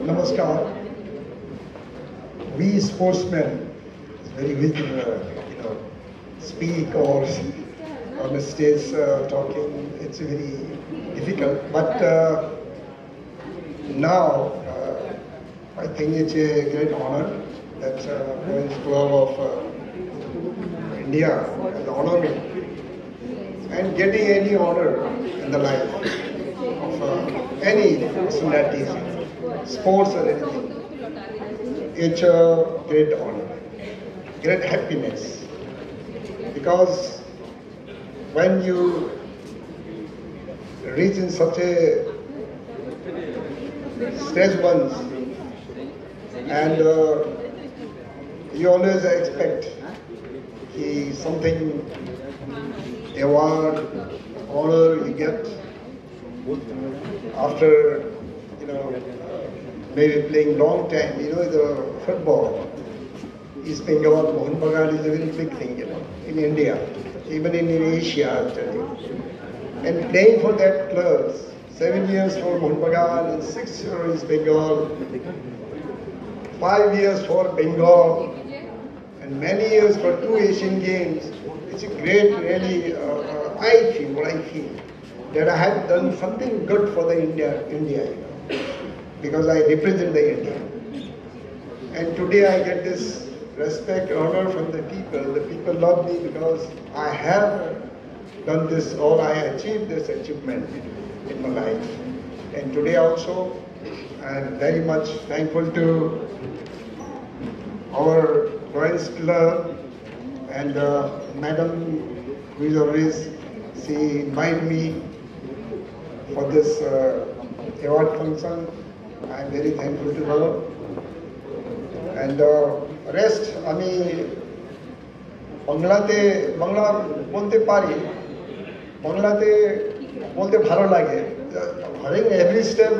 Namaskar. We sportsmen, it's very weak to speak or on the stage talking. It's very difficult. But now, I think it's a great honor that Lions Club of India has honored me. And getting any honor in the life of any personality, sports or anything, it's a great honor, great happiness. Because when you reach in such a stage once, and you always expect something, award, honor you get after, maybe playing long time. The football, East Bengal, Mohun Bagan is a very big thing, in India, even in Asia, I'm telling you. And playing for that club, 7 years for Mohun Bagan and 6 years for East Bengal, 5 years for Bengal, and many years for 2 Asian Games. It's a great, really, I feel that I have done something good for the India, because I represent the India. And today I get this respect, honor from the people. The people love me because I have done this, or I achieved this achievement in my life. And today also, I am very much thankful to our Lions Club and Madam, who is always, she invited me for this award function. I am very thankful to her. And rest, Bangla বলতে পারি, বাংলাতে বলতে ভালো লাগে। হরেক every step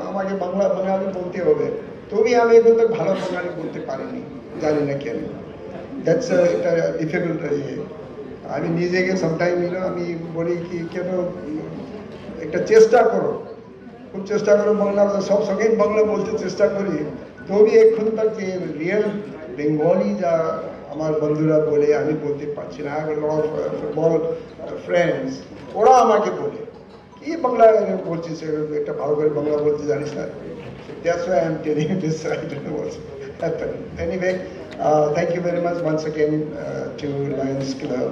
আমাকে বাঙালি বলতে হবে, তবে আমি কিন্তু ভালো বাঙালি বলতে পারিনি, জানি না কেন। দ্যাটস একটা ডিফিকাল্ট। আমি নিজেকে সামটাইম আমি বলি কি কেন একটা চেষ্টা করো, খুব চেষ্টা করো বাংলা, সব সঙ্গে বাংলা বলতে চেষ্টা করি, তবে এখন তার যে রিয়েল বেঙ্গলি যা আমার বন্ধুরা বলে আমি বলতে পারছি না। ফুটবল ফ্রেন্ডস ওরা আমাকে বলে কি বাংলা বলছিস, একটা ভালো করে বাংলা বলতে জানিস না। That's why I'm telling you this. I don't know what's happened. Anyway, thank you very much once again to Lions Club.